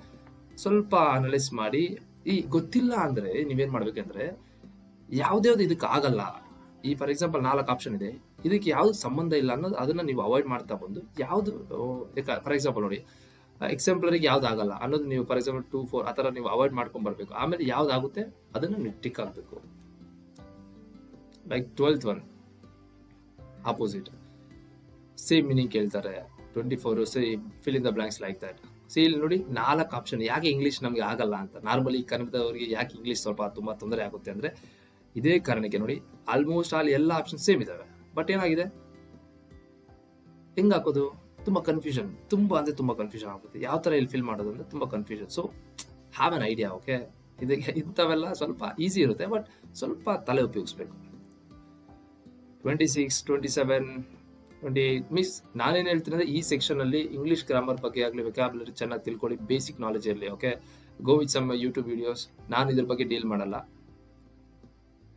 ಸ್ವಲ್ಪ ಅನಲೈಸ್ ಮಾಡಿ. ಈ ಗೊತ್ತಿಲ್ಲ ಅಂದ್ರೆ ನೀವೇನ್ ಮಾಡ್ಬೇಕಂದ್ರೆ ಯಾವ್ದ್ಯಾವ್ದು ಇದಕ್ಕೆ ಆಗಲ್ಲ. ಈ ಫಾರ್ ಎಕ್ಸಾಂಪಲ್ 4 ಆಪ್ಷನ್ ಇದೆ, ಇದಕ್ಕೆ ಯಾವ್ದು ಸಂಬಂಧ ಇಲ್ಲ ಅನ್ನೋದು ಅದನ್ನ ನೀವು ಅವಾಯ್ಡ್ ಮಾಡ್ತಾ ಬಂದು ಯಾವ್ದು ಫಾರ್ ಎಕ್ಸಾಂಪಲ್ ನೋಡಿ, ಎಕ್ಸಾಂಪಲ್ಗೆ ಯಾವ್ದು ಆಗಲ್ಲ ಅನ್ನೋದು ನೀವು ಫಾರ್ ಎಕ್ಸಾಂಪಲ್ 2 4 ಆ ತರ ನೀವು ಅವಾಯ್ಡ್ ಮಾಡ್ಕೊಂಡ್ ಬರ್ಬೇಕು. ಆಮೇಲೆ ಯಾವ್ದಾಗುತ್ತೆ ಅದನ್ನ ನೀವು ಟಿಕ್ ಆಗ್ಬೇಕು. Like 12th one opposite, same meaning ಕೇಳ್ತಾರೆ. 24 fill in the blanks like that. ಇಲ್ಲಿ ನೋಡಿ 4 ಆಪ್ಷನ್. ಯಾಕೆ ಇಂಗ್ಲಿಷ್ ನಮ್ಗೆ ಆಗಲ್ಲ ಅಂತ, ನಾರ್ಮಲಿ ಕನ್ನಡದವರಿಗೆ ಯಾಕೆ ಇಂಗ್ಲಿಷ್ ಸ್ವಲ್ಪ ತುಂಬಾ ತೊಂದರೆ ಆಗುತ್ತೆ ಅಂದ್ರೆ ಇದೇ ಕಾರಣಕ್ಕೆ. ನೋಡಿ, ಆಲ್ಮೋಸ್ಟ್ ಆಲ್ ಎಲ್ಲ ಆಪ್ಷನ್ ಸೇಮ್ ಇದಾವೆ. ಬಟ್ ಏನಾಗಿದೆ, ಹೆಂಗ್ ಹಾಕೋದು? ತುಂಬಾ ಕನ್ಫ್ಯೂಷನ್, ತುಂಬಾ ಕನ್ಫ್ಯೂಷನ್ ಆಗುತ್ತೆ. ಯಾವ ತರ ಇಲ್ಲಿ ಫಿಲ್ ಮಾಡೋದು ಅಂದ್ರೆ ತುಂಬಾ confusion. So have an idea. Okay, ಇದಕ್ಕೆ ಇಂಥವೆಲ್ಲ ಸ್ವಲ್ಪ ಈಸಿ ಇರುತ್ತೆ, ಬಟ್ ಸ್ವಲ್ಪ ತಲೆ ಉಪಯೋಗಿಸ್ಬೇಕು. 26 27 28 ಮೀನ್ಸ್ ನಾನೇನ್ ಹೇಳ್ತೀನಿ ಅಂದ್ರೆ ಈ ಸೆಕ್ಷನ್ ಅಲ್ಲಿ ಇಂಗ್ಲಿಷ್ ಗ್ರಾಮರ್ ಬಗ್ಗೆ ಆಗ್ಲಿ, ವೆಕ್ಯಾಬುಲರಿ ಚೆನ್ನಾಗಿ ತಿಳ್ಕೊಳ್ಳಿ, ಬೇಸಿಕ್ ನಾಲೆಜ್ ಇರಲಿ. Okay, go with some YouTube videos. ನಾನು ಇದ್ರ ಬಗ್ಗೆ ಡೀಲ್ ಮಾಡಲ್ಲ,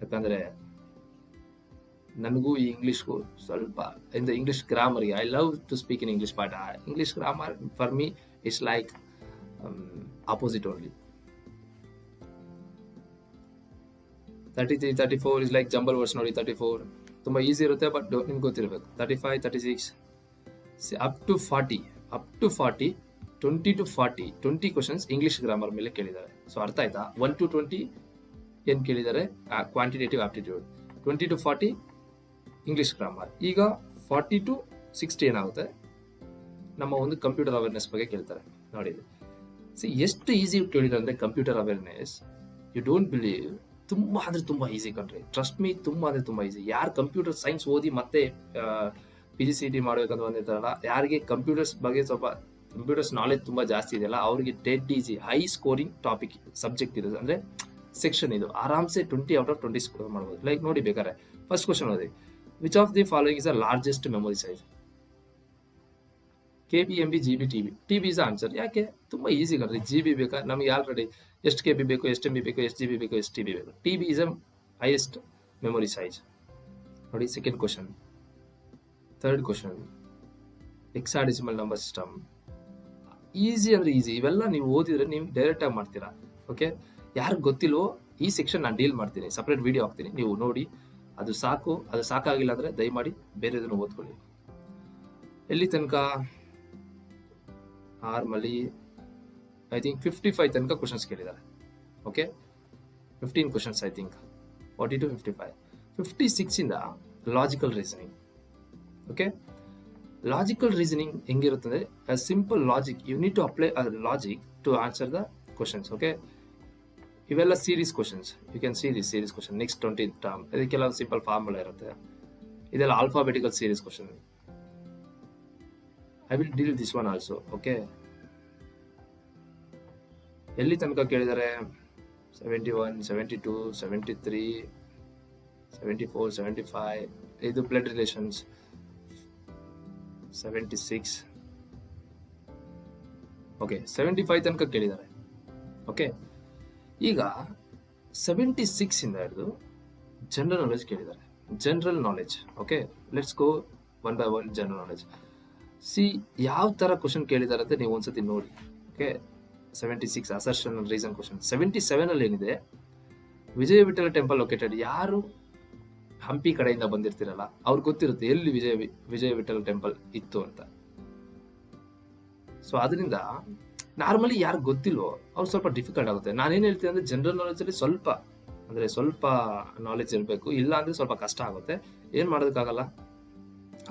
ಯಾಕಂದ್ರೆ ನನಗೂ ಈ ಇಂಗ್ಲಿಷ್ಗೂ ಸ್ವಲ್ಪ ಇಂಗ್ಲಿಷ್ ಗ್ರಾಮರ್ಗೆ I love to speak in English, but English grammar for me it's like opposite only. 33 34 is like jumble words. ನೋಡಿ 34 ತುಂಬಾ ಈಸಿ ಇರುತ್ತೆ, ಬಟ್ ನಿಮ್ಗೆ ಗೊತ್ತಿರಬೇಕು. 35 36 up to 40 20 to 40 20 questions English grammar ಮೇಲೆ ಕೇಳಿದ್ದಾರೆ. ಸೊ ಅರ್ಥ ಆಯ್ತಾ? 1 to 20 ಏನ್ ಕೇಳಿದ್ದಾರೆ? Quantitative aptitude. 20 to 40 English grammar. ಈಗ 40 to 60 ಏನಾಗುತ್ತೆ? ನಮ್ಮ ಒಂದು ಕಂಪ್ಯೂಟರ್ ಅವೇರ್ನೆಸ್ ಬಗ್ಗೆ ಕೇಳ್ತಾರೆ ನೋಡಿ. ಎಷ್ಟು ಈಸಿ ಕೇಳಿದ್ರೆ ಅಂದ್ರೆ computer awareness, you don't believe, ತುಂಬಾ ಅಂದ್ರೆ ತುಂಬಾ ಈಸಿ ಕಣ್ರಿ, ಟ್ರಸ್ಟ್ ಮೀ, ತುಂಬಾ ಅಂದ್ರೆ ತುಂಬಾ ಈಸಿ. ಯಾರು ಕಂಪ್ಯೂಟರ್ ಸೈನ್ಸ್ ಓದಿ ಮತ್ತೆ PGCET ಮಾಡ್ಬೇಕಂತ ಬಂದಿರ್ತಾರಲ್ಲ, ಯಾರಿಗೆ ಕಂಪ್ಯೂಟರ್ಸ್ ಬಗ್ಗೆ ಸ್ವಲ್ಪ ಕಂಪ್ಯೂಟರ್ಸ್ ನಾಲೆಜ್ ತುಂಬಾ ಜಾಸ್ತಿ ಇದೆಯಲ್ಲ, ಅವ್ರಿಗೆ dead easy high scoring topic subject ಇದೆ ಅಂದ್ರೆ ಸೆಕ್ಷನ್ ಇದು. ಆರಾಮ್ಸೆ 20/20 ಸ್ಕೋರ್ ಮಾಡ್ಬೋದು. ಲೈಕ್ ನೋಡಿ ಬೇಕಾದ್ರೆ ಫಸ್ಟ್ ಕ್ವಶನ್ ಓದಿ, which of the following is the largest memory size? KB, MB, GB, TB is answer. ಯಾಕೆ? ತುಂಬಾ ಈಸಿ ಕಣ್ರಿ. GB ಬೇಕಾ ನಮಗೆ ಆಲ್ರೆಡಿ, ಎಷ್ಟು KB ಬೇಕು, ಎಷ್ಟು MB ಬೇಕು, ಎಷ್ಟು GB ಬೇಕು, ಎಷ್ಟು TB ಬೇಕು. TB is a highest memory size. ನೋಡಿ second question. Third question, hexadecimal number system. Easy ಅಂದ್ರೆ ಈಸಿ, ಇವೆಲ್ಲ ನೀವು ಓದಿದ್ರೆ ನೀವು ಡೈರೆಕ್ಟ್ ಆಗಿ ಮಾಡ್ತೀರಾ. ಓಕೆ, ಯಾರು ಗೊತ್ತಿಲ್ವೋ ಈ ಸೆಕ್ಷನ್ ನಾನು ಡೀಲ್ ಮಾಡ್ತೀನಿ, ಸಪ್ರೇಟ್ ವಿಡಿಯೋ ಹಾಕ್ತೀನಿ, ನೀವು ನೋಡಿ. ಅದು ಸಾಕು. ಅದು ಸಾಕಾಗಿಲ್ಲ ಅಂದ್ರೆ ದಯಮಾಡಿ ಬೇರೆದನ್ನು ಓದ್ಕೊಳ್ಳಿ. ಎಲ್ಲಿ ತನಕ? ನಾರ್ಮಲಿ ಐ ಥಿಂಕ್ 55 ತನಕ ಕ್ವಶನ್ಸ್ ಕೇಳಿದ್ದಾರೆ. Okay, 15 questions I think, 40 to 55. 56 ಇಂದ logical reasoning. Okay, logical reasoning ಹೆಂಗಿರುತ್ತದೆ? Simple logic, you need to apply logic to answer the questions. Okay, ಇವೆಲ್ಲ series questions, you can see this series question. Next 20 term, ಇದಕ್ಕೆಲ್ಲ simple formula ಇರುತ್ತೆ. ಇದೆಲ್ಲ alphabetical series question. I will deal this one also. Okay, ಎಲ್ಲಿ ತನಕ ಕೇಳಿದರೆ? 71, 72, 73, 74, 75. ಇದು blood relations. 76. Okay, 75 ತನಕ ಕೇಳಿದ್ದಾರೆ. ಓಕೆ, ಈಗ 76 ಇಂದ ಹಿಡಿದು ಜನರಲ್ ನಾಲೆಜ್ ಕೇಳಿದ್ದಾರೆ. General knowledge. Okay, let's go one by one. General knowledge ಯಾವ ತರ ಕ್ವಶನ್ ಕೇಳಿದ್ದಾರೆ ಅಂತ ನೀವು ಒಂದ್ಸತಿ ನೋಡಿ. Okay, 76 assertion and reason question. 77 ಅಲ್ಲಿ ಏನಿದೆ? ವಿಜಯ ವಿಠಲ ಟೆಂಪಲ್ ಲೊಕೇಟೆಡ್. ಯಾರು ಹಂಪಿ ಕಡೆಯಿಂದ ಬಂದಿರ್ತೀರಲ್ಲ ಅವ್ರಿಗೆ ಗೊತ್ತಿರುತ್ತೆ ಎಲ್ಲಿ ವಿಜಯ ವಿಠಲ ಟೆಂಪಲ್ ಇತ್ತು ಅಂತ. ಸೊ ಅದರಿಂದ ನಾರ್ಮಲಿ ಯಾರು ಗೊತ್ತಿಲ್ವೋ ಅವ್ರು ಸ್ವಲ್ಪ ಡಿಫಿಕಲ್ಟ್ ಆಗುತ್ತೆ. ನಾನೇನ್ ಹೇಳ್ತೀನಿ ಅಂದ್ರೆ ಜನರಲ್ ನಾಲೆಜ್ ಅಲ್ಲಿ ಸ್ವಲ್ಪ ನಾಲೆಜ್ ಇರಬೇಕು, ಇಲ್ಲ ಅಂದ್ರೆ ಸ್ವಲ್ಪ ಕಷ್ಟ ಆಗುತ್ತೆ. ಏನ್ ಮಾಡೋದಕ್ಕಾಗಲ್ಲ,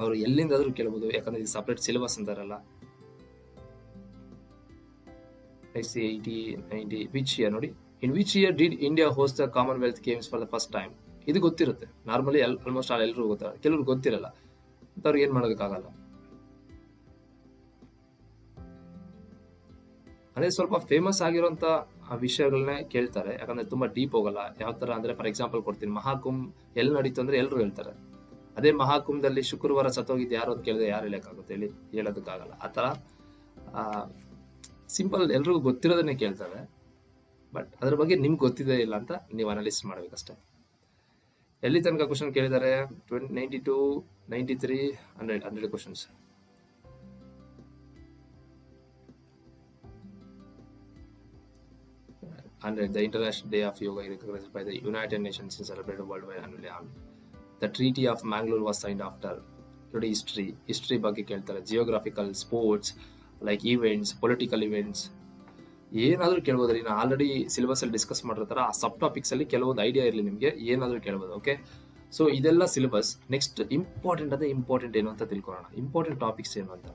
ಅವರು ಎಲ್ಲಿಂದಾದ್ರೂ ಕೇಳಬಹುದು, ಯಾಕಂದ್ರೆ ಇದು ಸಪರೇಟ್ ಸಿಲೆಬಸ್ ಅಂತಾರಲ್ಲ. 80, 90. ವಿಚ್ ಇಯರ್ ನೋಡಿ, in which year did India host the Commonwealth games for the first time? ಇದು ಗೊತ್ತಿರುತ್ತೆ ನಾರ್ಮಲಿ, ಆಲ್ಮೋಸ್ಟ್ ಎಲ್ಲರೂ ಗೊತ್ತಿರಲ್ಲ, ಕೆಲವ್ರು ಗೊತ್ತಿರಲ್ಲ, ಅವ್ರಿಗೆ ಏನ್ ಮಾಡೋದಕ್ಕಾಗಲ್ಲ. ಅದೇ ಸ್ವಲ್ಪ ಫೇಮಸ್ ಆಗಿರುವಂತ ವಿಷಯಗಳನ್ನೇ ಕೇಳ್ತಾರೆ, ಯಾಕಂದ್ರೆ ತುಂಬಾ ಡೀಪ್ ಹೋಗಲ್ಲ. ಯಾವ ತರ ಅಂದ್ರೆ, ಫಾರ್ ಎಕ್ಸಾಂಪಲ್ ಕೊಡ್ತೀನಿ, ಮಹಾಕುಂಭ್ ಎಲ್ಲಿ ನಡೀತು ಅಂದ್ರೆ ಎಲ್ಲರೂ ಹೇಳ್ತಾರೆ. ಅದೇ ಮಹಾಕುಂಭದಲ್ಲಿ ಶುಕ್ರವಾರ ಸತ್ತೋಗಿದ್ದು ಯಾರು ಅಂತ ಕೇಳಿದ್ರೆ ಯಾರು ಹೇಳಕ್ಕಾಗುತ್ತೆ? ಹೇಳಿ, ಹೇಳೋದಕ್ಕಾಗಲ್ಲ. ಆ ತರ ಸಿಂಪಲ್ ಎಲ್ರಿಗೂ ಗೊತ್ತಿರೋದನ್ನೇ ಕೇಳ್ತಾರೆ, ಬಟ್ ಅದ್ರ ಬಗ್ಗೆ ನಿಮ್ಗೆ ಗೊತ್ತಿದೆ ಇಲ್ಲ ಅಂತ ನೀವು ಅನಾಲಿಸಿಸ್ ಮಾಡ್ಬೇಕಷ್ಟೇ. ಎಲ್ಲಿ ತನಕ ಕ್ವಶನ್ ಕೇಳಿದ್ದಾರೆ? 92, 93, 100 questions. And the International Day of Yoga is recognized by the United Nations and celebrated worldwide annually. The Treaty of Mangalore was signed after. Today history ಬಗ್ಗೆ ಕೇಳ್ತಾರೆ, geographical, sports, like events, political events, ಏನಾದ್ರೂ ಕೇಳ್ಬೋದ್ರಿ. ನಾನು already syllabus ಅಲ್ಲಿ discuss ಮಾಡಿರ್ತಾರ, ಆ ಸಬ್ topics ಅಲ್ಲಿ ಕೆಲವೊಂದು idea ಇರಲಿ ನಿಮಗೆ, ಏನಾದ್ರೂ ಕೇಳ್ಬೋದು. ಓಕೆ, ಸೊ ಇದೆಲ್ಲ ಸಿಲೆಬಸ್. ನೆಕ್ಸ್ಟ್ ಇಂಪಾರ್ಟೆಂಟ್ ಏನು ಅಂತ ತಿಳ್ಕೊಳ್ಳೋಣ, ಇಂಪಾರ್ಟೆಂಟ್ ಟಾಪಿಕ್ಸ್ ಏನು ಅಂತ.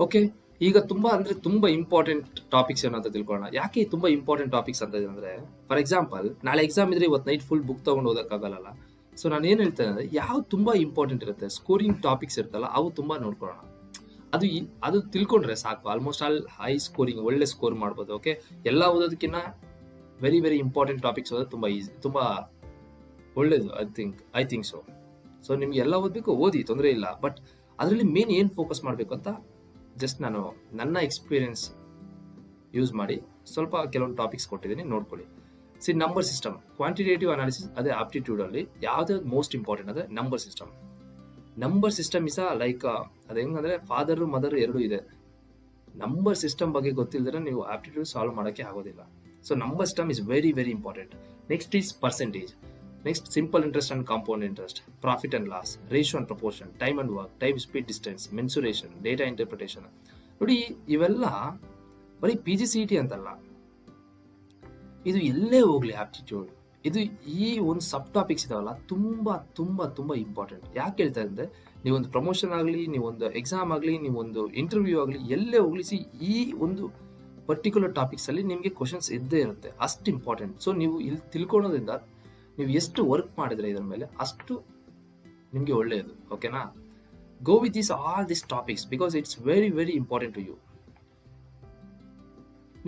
ಓಕೆ, ಈಗ ತುಂಬಾ ಇಂಪಾರ್ಟೆಂಟ್ ಟಾಪಿಕ್ಸ್ ಏನು ಅಂತ ತಿಳ್ಕೊಳ್ಳೋಣ. ಯಾಕೆ ತುಂಬಾ ಇಂಪಾರ್ಟೆಂಟ್ ಟಾಪಿಕ್ಸ್ ಅಂತ ಇದೆ ಅಂದ್ರೆ, ಫಾರ್ ಎಕ್ಸಾಂಪಲ್ ನಾಳೆ ಎಕ್ಸಾಮ್ ಇದ್ರೆ ಇವತ್ತು ನೈಟ್ ಫುಲ್ ಬುಕ್ ತಗೊಂಡು ಓದಕ್ಕಾಗಲ್ಲ. ಸೊ ನಾನು ಏನ್ ಹೇಳ್ತೇನೆ ಅಂದ್ರೆ, ಯಾವ ತುಂಬಾ ಇಂಪಾರ್ಟೆಂಟ್ ಇರುತ್ತೆ, ಸ್ಕೋರಿಂಗ್ ಟಾಪಿಕ್ಸ್ ಇರ್ತಲ್ಲ, ಅವು ತುಂಬಾ ನೋಡ್ಕೊಳ್ಳೋಣ. ಅದು ತಿಳ್ಕೊಂಡ್ರೆ ಸಾಕು, ಆಲ್ಮೋಸ್ಟ್ ಆಲ್ ಹೈ ಸ್ಕೋರಿಂಗ್, ಒಳ್ಳೆ ಸ್ಕೋರ್ ಮಾಡ್ಬೋದು. ಓಕೆ, ಎಲ್ಲ ಓದೋದಕ್ಕಿಂತ ವೆರಿ ವೆರಿ ಇಂಪಾರ್ಟೆಂಟ್ ಟಾಪಿಕ್ಸ್ ಓದೋದು ತುಂಬಾ ಈಸಿ, ತುಂಬಾ ಒಳ್ಳೇದು. ಐ ಥಿಂಕ್ ಸೊ ನಿಮ್ಗೆ ಎಲ್ಲ ಓದ್ಬೇಕು, ಓದಿ, ತೊಂದರೆ ಇಲ್ಲ. ಬಟ್ ಅದರಲ್ಲಿ ಮೇನ್ ಏನ್ ಫೋಕಸ್ ಮಾಡ್ಬೇಕು ಅಂತ ಜಸ್ಟ್ ನಾನು ನನ್ನ ಎಕ್ಸ್ಪೀರಿಯನ್ಸ್ ಯೂಸ್ ಮಾಡಿ ಸ್ವಲ್ಪ ಕೆಲವೊಂದು ಟಾಪಿಕ್ಸ್ ಕೊಟ್ಟಿದ್ದೀನಿ, ನೋಡ್ಕೊಳ್ಳಿ. ನಂಬರ್ ಸಿಸ್ಟಮ್, ಕ್ವಾಂಟಿಟೇಟಿವ್ ಅನಾಲಿಸಿಸ್, ಅದೇ ಆಪ್ಟಿಟ್ಯೂಡ್ ಅಲ್ಲಿ ಯಾವ್ದು ಮೋಸ್ಟ್ ಇಂಪಾರ್ಟೆಂಟ್ ಅಂದ್ರೆ number system. Number system is like, ಅದ ಹೆಂಗಂದ್ರೆ ಫಾದರ್ ಮದರ್ ಎರಡು ಇದೆ. ನಂಬರ್ ಸಿಸ್ಟಮ್ ಬಗ್ಗೆ ಗೊತ್ತಿಲ್ಲದ್ರೆ ನೀವು ಆಪ್ಟಿಟ್ಯೂಡ್ ಸಾಲ್ವ್ ಮಾಡಕ್ಕೆ ಆಗೋದಿಲ್ಲ. So number system is very very important. Next is percentage, next simple interest and compound interest, profit and loss, ratio and proportion, time and work, time speed distance, mensuration, data interpretation. ನೋಡಿ, ಇವೆಲ್ಲ ಬರೀ PGCET ಅಂತಲ್ಲ, ಇದು ಎಲ್ಲೇ ಹೋಗ್ಲಿ aptitude, ಇದು ಈ ಒಂದು ಸಬ್ ಟಾಪಿಕ್ಸ್ ಇದಾವಲ್ಲ ತುಂಬಾ ತುಂಬಾ ತುಂಬಾ ಇಂಪಾರ್ಟೆಂಟ್. ಯಾಕೆ ಹೇಳ್ತಾ ಇದ್ದೆ, ನೀವೊಂದು ಪ್ರಮೋಷನ್ ಆಗಲಿ, ನೀವೊಂದು ಎಕ್ಸಾಮ್ ಆಗಲಿ, ನೀವೊಂದು ಇಂಟರ್ವ್ಯೂ ಆಗಲಿ, ಎಲ್ಲೇ ಹೋಗ್ಲಿ, ಈ ಒಂದು ಪರ್ಟಿಕ್ಯುಲರ್ ಟಾಪಿಕ್ಸ್ ಅಲ್ಲಿ ನಿಮಗೆ ಕ್ವಶನ್ಸ್ ಇದ್ದೇ ಇರುತ್ತೆ. ಅಷ್ಟು ಇಂಪಾರ್ಟೆಂಟ್. ಸೊ ನೀವು ಇಲ್ಲಿ ತಿಳ್ಕೊಳ್ಳೋದ್ರಿಂದ ನೀವು ಎಷ್ಟು ವರ್ಕ್ ಮಾಡಿದ್ರೆ ಇದರ ಮೇಲೆ ಅಷ್ಟು ನಿಮಗೆ ಒಳ್ಳೆಯದು. ಓಕೆನಾ? Go with all this topics because it's very very important to you.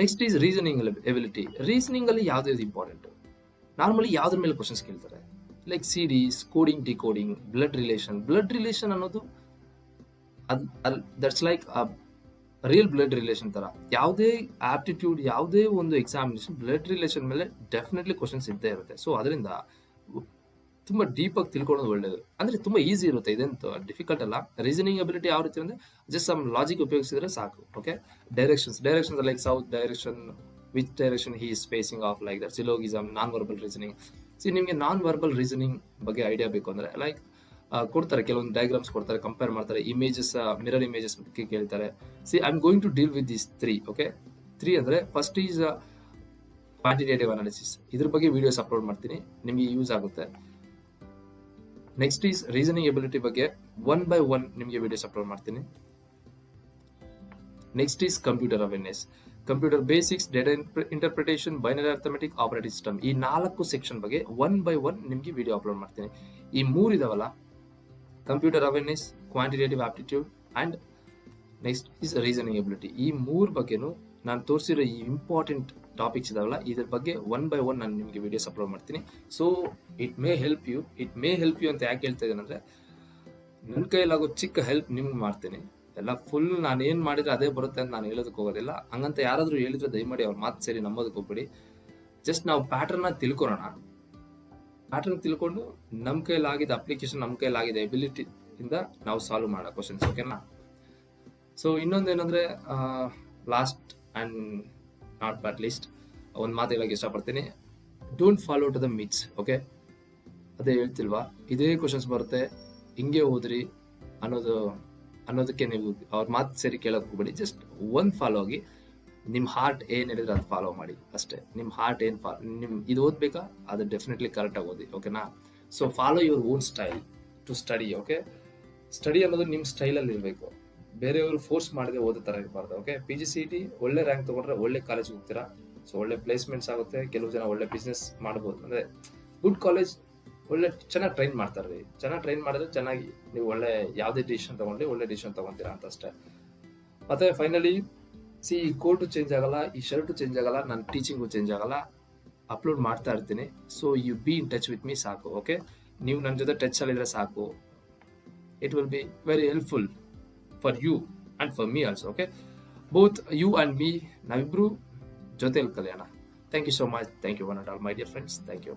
Next is reasoning ability. Reasoning ಅಲ್ಲಿ ಯಾವ್ದು ಇಂಪಾರ್ಟೆಂಟ್? ನಾರ್ಮಲಿ ಯಾವ್ದ್ರ ಮೇಲೆ ಕ್ವಶನ್ಸ್ ಕೇಳ್ತಾರೆ? Like series, coding, decoding, blood relation ಅನ್ನೋದು that's like real blood relation ತರ. ಯಾವುದೇ aptitude, ಯಾವುದೇ ಒಂದು ಎಕ್ಸಾಮಿನೇಷನ್ ಬ್ಲಡ್ ರಿಲೇಷನ್ ಮೇಲೆ ಡೆಫಿನೆಟ್ಲಿ ಕ್ವಶನ್ಸ್ ಇದ್ದೇ ಇರುತ್ತೆ. ಸೊ ಅದರಿಂದ ತುಂಬಾ ಡೀಪ್ ಆಗಿ ತಿಳ್ಕೊಳ್ಳೋದು ಒಳ್ಳೇದು. ಅಂದ್ರೆ ತುಂಬಾ ಈಸಿ ಇರುತ್ತೆ, ಇದಂತೂ ಡಿಫಿಕಲ್ಟ್ ಅಲ್ಲ. ರೀಸನಿಂಗ್ ಅಬಿಲಿಟಿ ಯಾವ ರೀತಿ ಅಂದ್ರೆ ಜಸ್ಟ್ ಸಮ್ ಲಾಜಿಕ್ ಉಪಯೋಗಿಸಿದ್ರೆ ಸಾಕು. Okay, directions like south direction, which direction he is facing of, like that. Syllogism, non verbal reasoning. ನಿಮಗೆ ನಾನ್ ವರ್ಬಲ್ ರೀಸನಿಂಗ್ ಬಗ್ಗೆ ಐಡಿಯಾ ಬೇಕು ಅಂದ್ರೆ ಲೈಕ್ ಕೊಡ್ತಾರೆ, ಕೆಲವೊಂದು ಡಯಾಗ್ರಾಮ್ಸ್ ಕೊಡ್ತಾರೆ, ಕಂಪೇರ್ ಮಾಡ್ತಾರೆ, ಇಮೇಜಸ್, ಮಿರರ್ ಇಮೇಜಸ್ ಬಗ್ಗೆ ಕೇಳ್ತಾರೆ. I am going to deal with this 3. Okay, 3 ಅಂದ್ರೆ ಫಸ್ಟ್ ಈಸ್ ಕ್ವಾಂಟಿಟೇಟಿವ್ ಅನಾಲಿಸಿಸ್. ಇದ್ರ ಬಗ್ಗೆ ವಿಡಿಯೋಸ್ ಅಪ್ಲೋಡ್ ಮಾಡ್ತೀನಿ, ನಿಮಗೆ ಯೂಸ್ ಆಗುತ್ತೆ. ನೆಕ್ಸ್ಟ್ ಈಸ್ ರೀಸನಿಂಗ್ ಎಬಿಲಿಟಿ ಬಗ್ಗೆ 1 by 1 ನಿಮಗೆ ವಿಡಿಯೋಸ್ ಅಪ್ಲೋಡ್ ಮಾಡ್ತೀನಿ. Next is computer awareness, computer basics, data interpretation, binary arithmetic, operating system. ಈ 4 ಸೆಕ್ಷನ್ ಬಗ್ಗೆ 1 by 1 ನಿಮಗೆ ವಿಡಿಯೋ ಅಪ್ಲೋಡ್ ಮಾಡ್ತೀನಿ. ಈ 3 ಇದಾವಲ್ಲ, computer awareness, quantitative aptitude and next is reasoning ability. ಈ 3 ಬಗ್ಗೆನೂ ನಾನು ತೋರಿಸಿರೋ ಈ ಇಂಪಾರ್ಟೆಂಟ್ ಟಾಪಿಕ್ಸ್ ಇದಾವಲ್ಲ, ಇದ್ರ ಬಗ್ಗೆ 1 by 1 ನಾನು ನಿಮಗೆ ವಿಡಿಯೋಸ್ ಅಪ್ಲೋಡ್ ಮಾಡ್ತೀನಿ. So it may help you ಅಂತ ಯಾಕೆ ಹೇಳ್ತಾ ಇದ್ದೇನೆ ಅಂದ್ರೆ, ನನ್ನ ಕೈಲಾಗೋ ಚಿಕ್ಕ ಹೆಲ್ಪ್ ನಿಮ್ಗೆ ಮಾಡ್ತೀನಿ. ಎಲ್ಲ ಫುಲ್ ನಾನು ಏನ್ ಮಾಡಿದ್ರೆ ಅದೇ ಬರುತ್ತೆ ಅಂತ ನಾನು ಹೇಳೋದಕ್ಕೆ ಹೋಗೋದಿಲ್ಲ. ಹಂಗಂತ ಯಾರಾದ್ರೂ ಹೇಳಿದ್ರೆ ದಯಮಾಡಿ ಅವ್ರ ಮಾತು ಸೇರಿ ನಂಬೋದಕ್ಕೆ ಹೋಗ್ಬೇಡಿ. ಜಸ್ಟ್ ನಾವು ಪ್ಯಾಟರ್ನ್ ತಿಳ್ಕೊಳ್ಳೋಣ. ಪ್ಯಾಟರ್ನ್ ತಿಳ್ಕೊಂಡು ನಮ್ಮ ಕೈಲಾಗಿದ್ದ ಅಪ್ಲಿಕೇಶನ್, ನಮ್ಮ ಕೈಲಾಗಿದ್ದ ಎಬಿಲಿಟಿ ಇಂದ ನಾವು ಸಾಲ್ವ್ ಮಾಡೋ ಕ್ವಶನ್ಸ್. ಓಕೆನಾ? ಸೊ ಇನ್ನೊಂದೇನಂದ್ರೆ, last and not but least, ಒಂದು ಮಾತು ಹೇಳಕ್ಕೆ ಇಷ್ಟಪಡ್ತೀನಿ. Don't follow to the myths. Okay, ಅದೇ ಹೇಳ್ತಿಲ್ವಾ, ಇದೇ ಕ್ವಶನ್ಸ್ ಬರುತ್ತೆ, ಹಿಂಗೆ ಓದ್ರಿ ಅನ್ನೋದಕ್ಕೆ ನೀವು ಅವ್ರ ಮಾತು ಸೇರಿ ಕೇಳೋಕೆ ಹೋಗ್ಬೇಡಿ. ಜಸ್ಟ್ ಒಂದು ಫಾಲೋ ಆಗಿ, ನಿಮ್ಮ ಹಾರ್ಟ್ ಏನ್ ಹೇಳಿದ್ರೆ ಅದು ಫಾಲೋ ಮಾಡಿ ಅಷ್ಟೇ. ನಿಮ್ಮ ಹಾರ್ಟ್ ಏನ್ ಇದು ಓದ್ಬೇಕಾ, ಅದು ಡೆಫಿನೆಟ್ಲಿ ಕರೆಕ್ಟ್ ಆಗಿ ಓದಿ. ಓಕೆನಾ? So follow your own style to study. Okay, study ಅನ್ನೋದು ನಿಮ್ಮ ಸ್ಟೈಲಲ್ಲಿ ಇರಬೇಕು, ಬೇರೆಯವರು ಫೋರ್ಸ್ ಮಾಡದೆ ಓದೋ ತರ ಇರಬಾರ್ದು. ಓಕೆ, PGCET ಒಳ್ಳೆ ರ್ಯಾಂಕ್ ತಗೊಂಡ್ರೆ ಒಳ್ಳೆ ಕಾಲೇಜ್ ಹೋಗ್ತೀರಾ, ಸೊ ಒಳ್ಳೆ ಪ್ಲೇಸ್ಮೆಂಟ್ಸ್ ಆಗುತ್ತೆ. ಕೆಲವು ಜನ ಒಳ್ಳೆ ಬಿಸ್ನೆಸ್ ಮಾಡ್ಬೋದು. ಅಂದ್ರೆ ಗುಡ್ ಕಾಲೇಜ್ ಒಳ್ಳೆ ಚೆನ್ನಾಗಿ ಟ್ರೈನ್ ಮಾಡ್ತಾರೆ. ಚೆನ್ನಾಗಿ ಟ್ರೈನ್ ಮಾಡಿದ್ರೆ ಚೆನ್ನಾಗಿ ನೀವು ಒಳ್ಳೆ ಯಾವುದೇ ಡಿಸಿಷನ್ ತಗೊಂಡ್ಲಿ ಒಳ್ಳೆ ಡಿಸಿಷನ್ ತಗೊಂತೀರಾ ಅಂತ ಅಷ್ಟೇ. ಮತ್ತೆ ಫೈನಲಿ ಈ ಕೋಟು ಚೇಂಜ್ ಆಗಲ್ಲ, ಈ ಶರ್ಟು ಚೇಂಜ್ ಆಗಲ್ಲ, ನನ್ನ ಟೀಚಿಂಗು ಚೇಂಜ್ ಆಗಲ್ಲ. ಅಪ್ಲೋಡ್ ಮಾಡ್ತಾ ಇರ್ತೀನಿ. So you be in touch with me ಸಾಕು. ಓಕೆ, ನೀವು ನನ್ನ ಜೊತೆ ಟಚ್ ಅಲ್ಲಿದ್ರೆ ಸಾಕು. It will be very helpful for you and for me also. Okay, both you and me, ನಾವಿಬ್ರು ಜೊತೆಲಿ ಕಲಿಯೋಣ. Thank you so much. Thank you one and all my dear friends. Thank you.